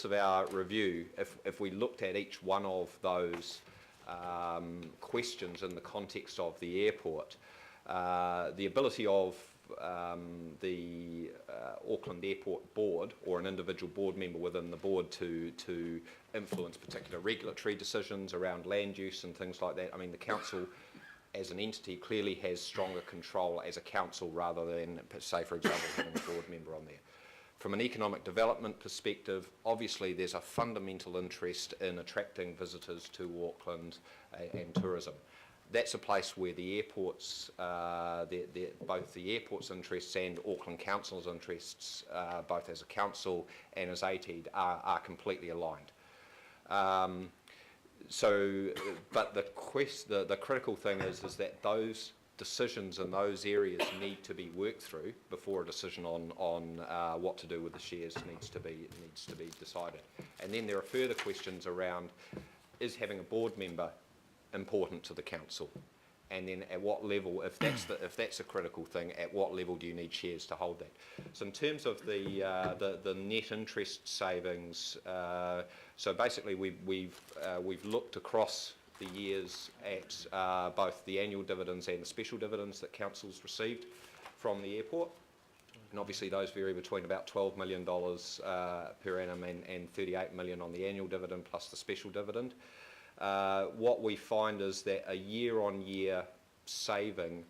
of our review, if we looked at each one of those questions in the context of the airport, the ability of the Auckland Airport Board or an individual board member within the board to influence particular regulatory decisions around land use and things like that. I mean, the council as an entity clearly has stronger control as a council rather than, say, for example, having a board member on there. From an economic development perspective, obviously there's a fundamental interest in attracting visitors to Auckland and tourism. That's a place where the airports, both the airport's interests and Auckland Council's interests, both as a council and as ATED, are completely aligned. But the critical thing is that those decisions in those areas need to be worked through before a decision on what to do with the shares needs to be decided. And then there are further questions around, is having a board member important to the council? And then at what level, if that's a critical thing, at what level do you need shares to hold that? So in terms of the net interest savings, so basically we've looked across the years at both the annual dividends and the special dividends that council's received from the airport, and obviously those vary between about $12 million per annum and $38 million on the annual dividend plus the special dividend. What we find is that a year-on-year saving,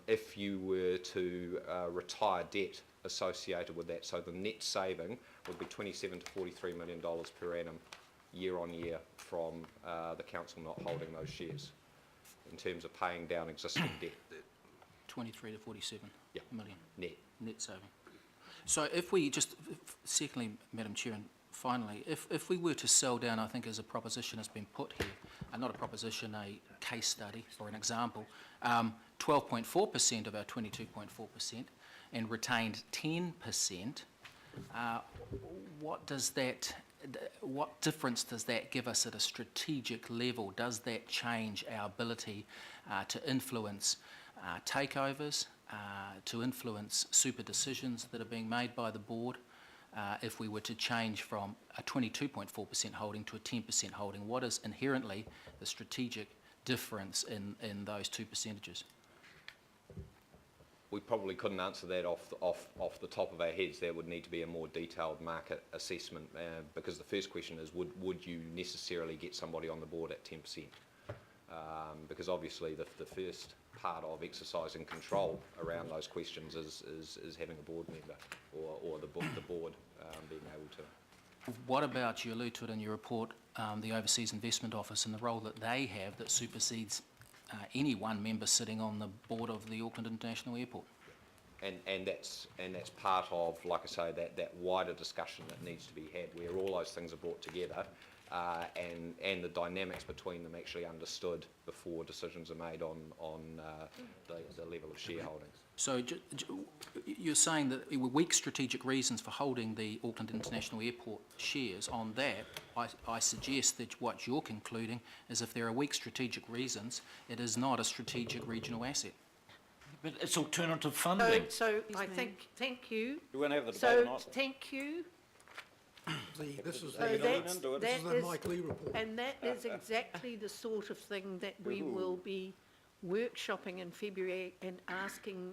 if you were to retire debt associated with that, so the net saving would be $27 to $43 million per annum year-on-year from the council not holding those shares in terms of paying down existing debt. 23 to 47 million net saving. So if we just, secondly, Madam Chair, and finally, if we were to sell down, I think as a proposition has been put here, not a proposition, a case study or an example, 12.4% of our 22.4% and retained 10%, what difference does that give us at a strategic level? Does that change our ability to influence takeovers, to influence super decisions that are being made by the board? If we were to change from a 22.4% holding to a 10% holding, what is inherently the strategic difference in those two percentages? We probably couldn't answer that off the top of our heads. There would need to be a more detailed market assessment because the first question is, would you necessarily get somebody on the board at 10%? Because obviously the first part of exercising control around those questions is having a board member or the board being able to. What about, you allude to it in your report, the Overseas Investment Office and the role that they have that supersedes any one member sitting on the board of the Auckland International Airport? And that's part of, like I say, that wider discussion that needs to be had, where all those things are brought together and the dynamics between them actually understood before decisions are made on the level of shareholdings. So you're saying that there were weak strategic reasons for holding the Auckland International Airport shares. On that, I suggest that what you're concluding is if there are weak strategic reasons, it is not a strategic regional asset. But it's alternative funding. So I think, thank you. You won't have the debate tonight. Thank you. This is the Mike Lee report. And that is exactly the sort of thing that we will be workshopping in February and asking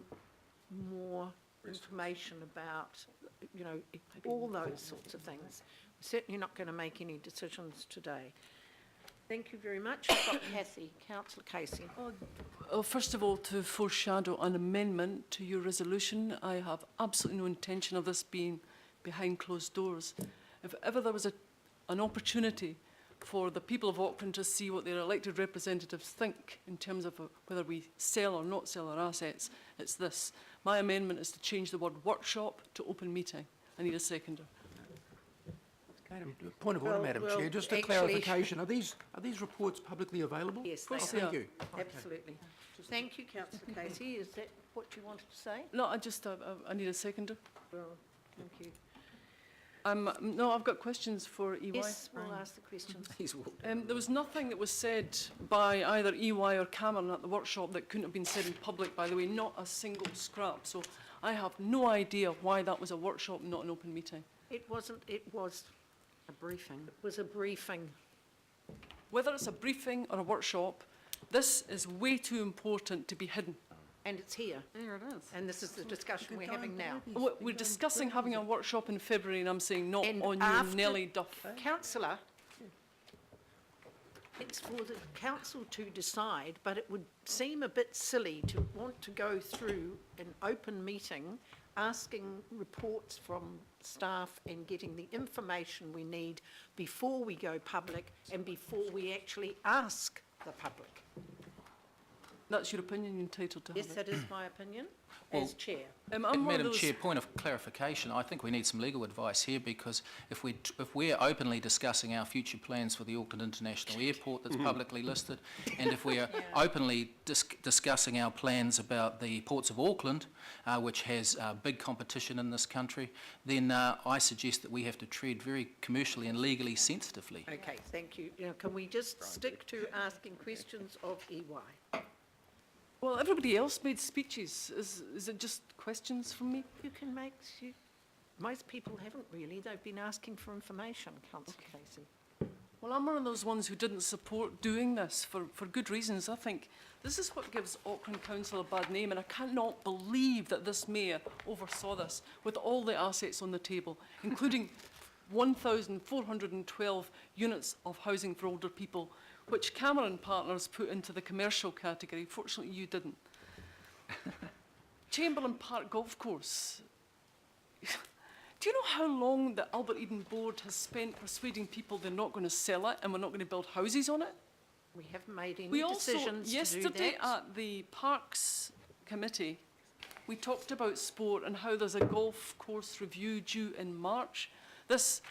more information about, you know, all those sorts of things. We're certainly not going to make any decisions today. Thank you very much. I've got Cathy, Councillor Casey. First of all, to foreshadow an amendment to your resolution, I have absolutely no intention of this being behind closed doors. If ever there was an opportunity for the people of Auckland to see what their elected representatives think in terms of whether we sell or not sell our assets, it's this. My amendment is to change the word workshop to open meeting. I need a seconder. Point of order, Madam Chair. Just a clarification: are these reports publicly available? Yes, they are. Thank you. Absolutely. Thank you, Councillor Casey. Is that what you wanted to say? No, I need a seconder. Well, thank you. No, I've got questions for EY. Yes, we'll ask the questions. There was nothing that was said by either EY or Cameron at the workshop that couldn't have been said in public, by the way, not a single scrap. So I have no idea why that was a workshop and not an open meeting. it wasn't, it was A briefing. a briefing. Whether it's a briefing or a workshop, this is way too important to be hidden. And it's here, There it is. and this is the discussion we're having now. We're discussing having a workshop in February, and I'm saying not And on you, after- Nelly Duff. Councillor, it's for the council to decide, but it would seem a bit silly to want to go through an open meeting asking reports from staff and getting the information we need before we go public and before we actually ask the public. That's your opinion, you're entitled to have Yes, it. that is my opinion Well, as chair. I'm one of Madam those- Chair, point of clarification, I think we need some legal advice here, because if we're openly discussing our future plans for the Auckland International Airport that's publicly listed, and if we're openly discussing our plans about the ports of Auckland, which has big competition in this country, then I suggest that we have to tread very commercially and legally sensitively. Okay, thank you. Now, can we just stick to asking questions of EY? Well, everybody else made speeches. Is it just questions from me? You can make, most people haven't really. They've been asking for information, Councillor Casey. Well, I'm one of those ones who didn't support doing this for good reasons. I think this is what gives Auckland Council a bad name, and I cannot believe that this mayor oversaw this with all the assets on the table, including 1,412 units of housing for older people, which Cameron Partners put into the commercial category. Fortunately, you didn't. Chamberlain Park Golf Course. Do you know how long the Albert Eden Board has spent persuading people they're not going to sell it and we're not going to build houses on it? We haven't made any We also, decisions to do yesterday that. at the Parks Committee, we talked about sport and how there's a golf course review due in March. This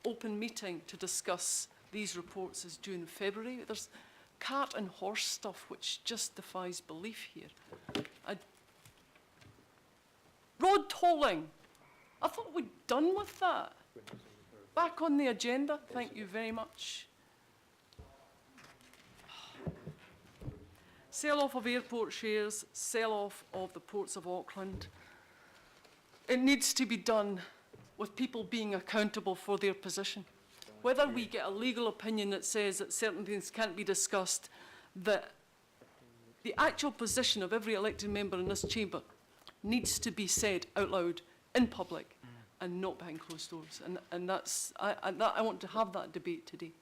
open meeting to discuss these reports is due in February. There's cart and horse stuff which just defies belief here. Road tolling. I thought we'd done with that. Back on the agenda. Thank you very much. Sell-off of airport shares, sell-off of the ports of Auckland. It needs to be done with people being accountable for their position. Whether we get a legal opinion that says that certain things can't be discussed, that the actual position of every elected member in this chamber needs to be said out loud in public and not behind closed doors. And that's, I want to have that debate today.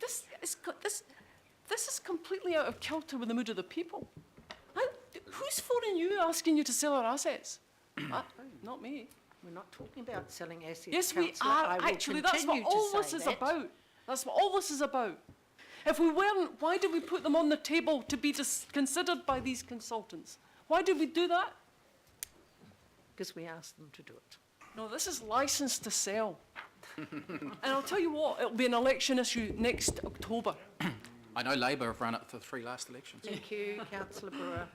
This is completely out of kilter with the mood of the people. Who's phoning you asking you to sell our assets? Not me. We're not talking about selling assets, Yes, we Councillor. are. I will Actually, that's what continue to all this say is that. about. That's what all this is about. If we weren't, why did we put them on the table to be considered by these consultants? Why did we do that? Because we asked them to do it. No, this is license to sell. And I'll tell you what, it'll be an election issue next October. I know Labour have run it for 3 last elections. Thank you, Councillor Brewer.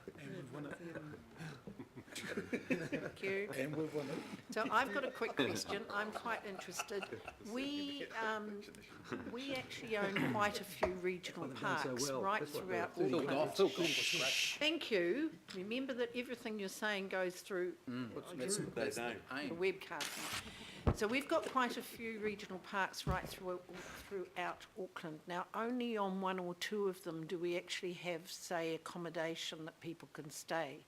Thank you. And we've won it. So I've got a quick question. I'm quite interested. We actually own quite a few regional parks right throughout Auckland. Thank you. Remember that everything you're saying goes through the webcast. So we've got quite a few regional parks right throughout Auckland. Now, only on 1 or 2 of them do we actually have, say, accommodation that people can stay.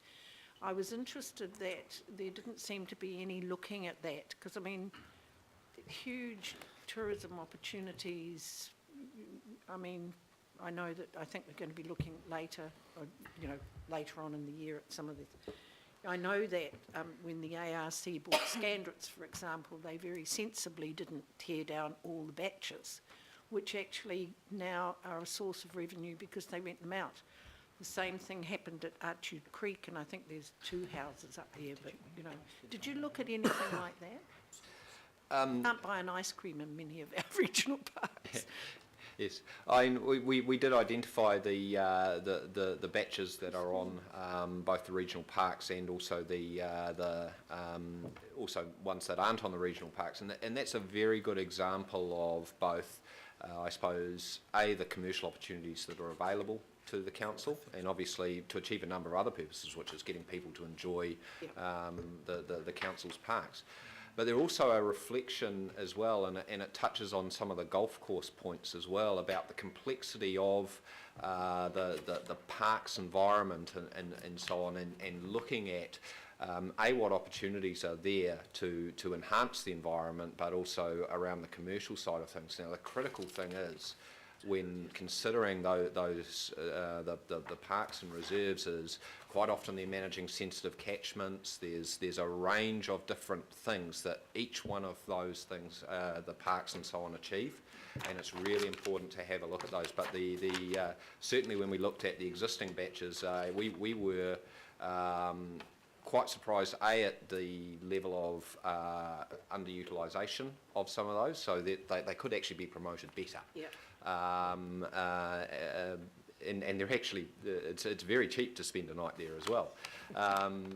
I was interested that there didn't seem to be any looking at that, because, I mean, huge tourism opportunities. I mean, I know that I think we're going to be looking later, or, later on in the year at some of this. I know that when the ARC bought Scandrets, for example, they very sensibly didn't tear down all the batches, which actually now are a source of revenue because they rent them out. The same thing happened at Archute Creek, and I think there's 2 houses up there, but, did you look at anything like that? Can't buy an ice cream in many of our regional parks. Yes, we did identify the batches that are on both the regional parks and also also ones that aren't on the regional parks, and that's a very good example of both, I suppose, the commercial opportunities that are available to the council, and obviously to achieve a number of other purposes, which is getting people to enjoy the council's parks. But they're also a reflection as well, and it touches on some of the golf course points as well, about the complexity of the parks environment and so on, and looking at what opportunities are there to enhance the environment, but also around the commercial side of things. Now, the critical thing is, when considering the parks and reserves, is quite often they're managing sensitive catchments. There's a range of different things that each one of those things, the parks and so on, achieve, and it's really important to have a look at those. But certainly when we looked at the existing batches, we were quite surprised, at the level of underutilisation of some of those, so that they could actually be promoted better. Yep. And they're actually, it's very cheap to spend a night there as well.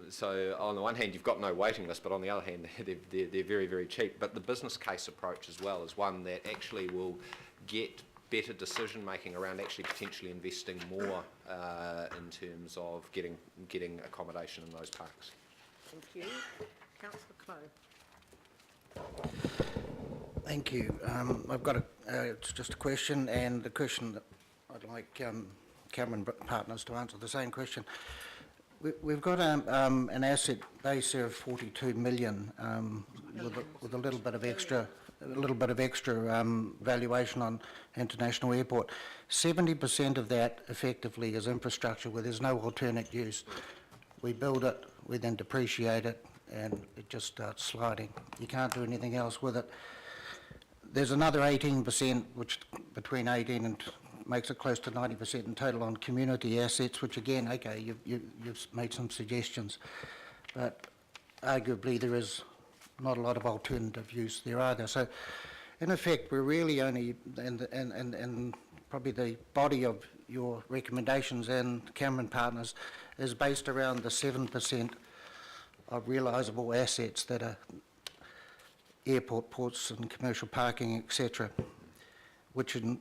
So on the one hand, you've got no waiting list, but on the other hand, they're very, very cheap. But the business case approach as well is one that actually will get better decision making around actually potentially investing more in terms of getting accommodation in those parks. Thank you. Councillor Clow. Thank you. I've got it's just a question, and the question that I'd like Cameron Partners to answer the same question. We've got an asset base here of 42 million with a little bit of extra. Valuation on International Airport. 70% of that effectively is infrastructure where there's no alternate use. We build it, we then depreciate it, and it just starts sliding. You can't do anything else with it. There's another 18%, which between 18 and makes it close to 90% in total on community assets, which again, okay, you've made some suggestions, but arguably there is not a lot of alternative use there either. So in effect, we're really only, and probably the body of your recommendations and Cameron Partners is based around the 7% of realisable assets that are airport, ports and commercial parking, etc., which in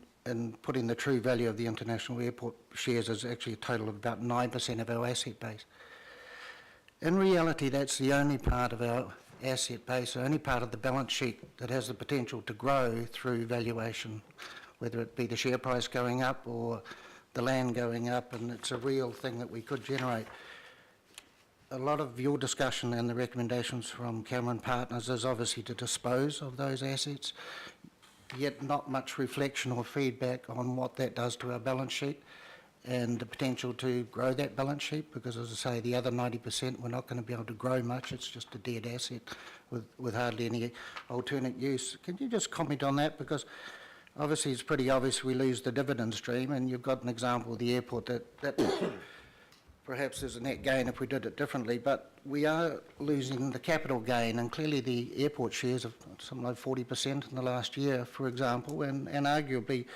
putting the true value of the International Airport shares is actually a total of about 9% of our asset base. In reality, that's the only part of our asset base, the only part of the balance sheet that has the potential to grow through valuation, whether it be the share price going up or the land going up, and it's a real thing that we could generate. A lot of your discussion and the recommendations from Cameron Partners is obviously to dispose of those assets, yet not much reflection or feedback on what that does to our balance sheet and the potential to grow that balance sheet, because as I say, the other 90% we're not going to be able to grow much. It's just a dead asset with hardly any alternate use. Can you just comment on that? Because obviously it's pretty obvious we lose the dividend stream, and you've got an example of the airport that perhaps there's a net gain if we did it differently, but we are losing the capital gain, and clearly the airport shares have something like 40% in the last year, for example, and arguably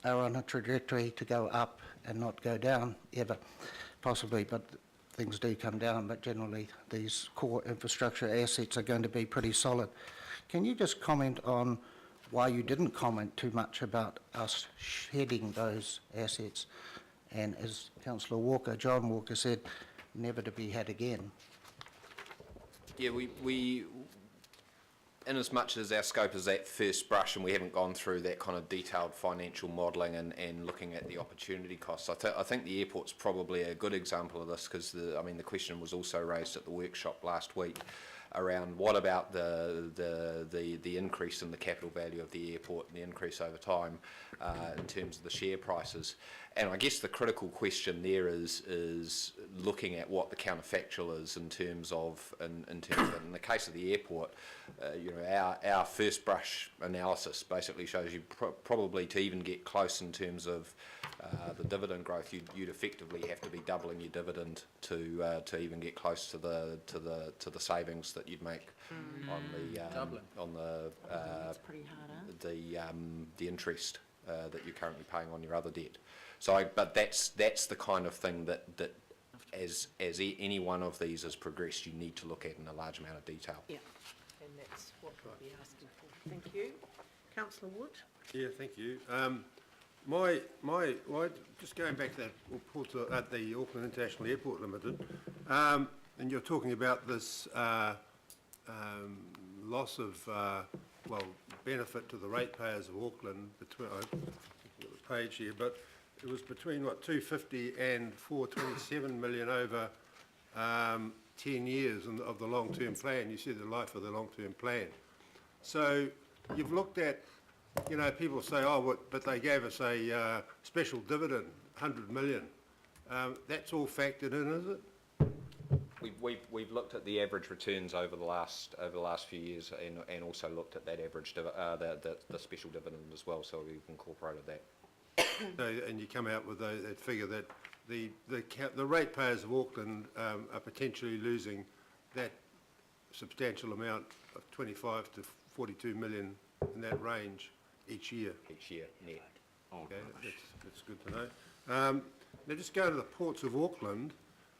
are on a trajectory to go up and not go down ever, possibly, but things do come down, but generally these core infrastructure assets are going to be pretty solid. Can you just comment on why you didn't comment too much about us shedding those assets, and as Councillor John Walker said, never to be had again? Yeah, we in as much as our scope is that first brush and we haven't gone through that kind of detailed financial modelling and looking at the opportunity costs, I think the airport's probably a good example of this, because the question was also raised at the workshop last week around what about the increase in the capital value of the airport and the increase over time in terms of the share prices. And I guess the critical question there is looking at what the counterfactual is in terms of in the case of the airport, our first brush analysis basically shows you probably to even get close in terms of the dividend growth, you'd effectively have to be doubling your dividend to even get close to the savings that you'd make on the interest that you're currently paying on your other debt. So, but that's the kind of thing that as any one of these has progressed, you need to look at in a large amount of detail. Yeah, and that's what we'll be asking for. Thank you. Councillor Wood. Yeah, thank you. Just going back to that report at the Auckland International Airport Limited, and you're talking about this loss of, benefit to the ratepayers of Auckland between, I've got the page here, but it was between, 250 and 427 million over 10 years of the long-term plan. You said the life of the long-term plan. So you've looked at, people say, but they gave us a special dividend, 100 million. That's all factored in, is it? We've looked at the average returns over the last few years, and also looked at that average the special dividend as well. So we've incorporated that. So, and you come out with that figure that the ratepayers of Auckland are potentially losing that substantial amount of 25 to 42 million in that range each year. Each year, net. Okay, that's good to know. Now, just going to the ports of Auckland,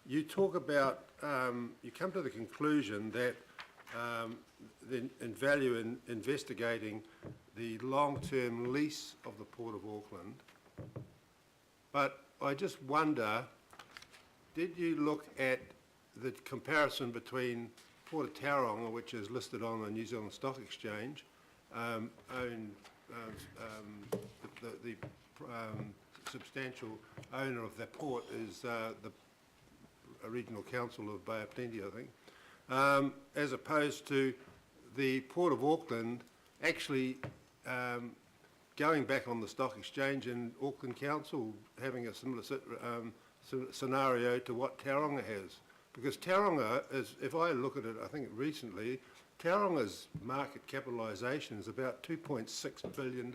you talk about, you come to the conclusion that in value in investigating the long-term lease of the Port of Auckland, but I just wonder, did you look at the comparison between Port of Tauranga, which is listed on the New Zealand Stock Exchange, the substantial owner of that port is the Regional Council of Bay of Plenty, I think, as opposed to the Port of Auckland actually going back on the stock exchange and Auckland Council having a similar scenario to what Tauranga has. Because Tauranga is, if I look at it, I think recently, Tauranga's market capitalisation is about $2.6 billion.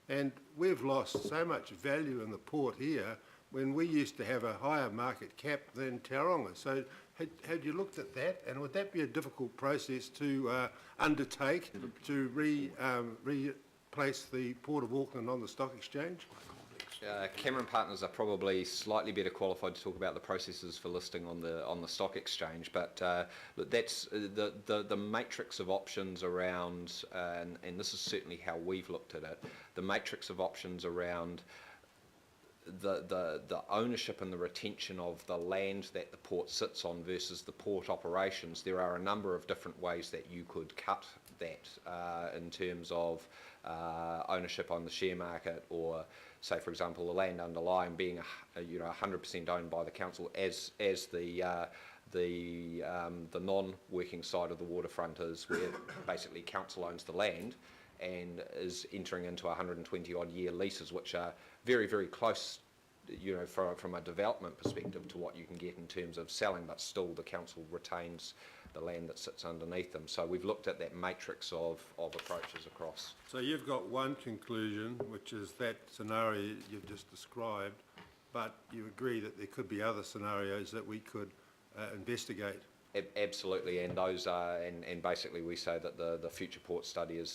And we've lost so much value in the port here when we used to have a higher market cap than Tauranga. So had you looked at that, and would that be a difficult process to undertake to replace the Port of Auckland on the stock exchange? Cameron Partners are probably slightly better qualified to talk about the processes for listing on the stock exchange, but look, that's the matrix of options around, and this is certainly how we've looked at it. The matrix of options around the ownership and the retention of the land that the port sits on versus the port operations. There are a number of different ways that you could cut that in terms of ownership on the share market, or say, for example, the land underlying being 100% owned by the council, as the non-working side of the waterfront is, where basically council owns the land and is entering into 120 odd year leases, which are very, very close, from a development perspective to what you can get in terms of selling, but still the council retains the land that sits underneath them. So we've looked at that matrix of approaches across. So you've got one conclusion, which is that scenario you've just described, but you agree that there could be other scenarios that we could investigate. Absolutely, and those are, and basically we say that the future port study is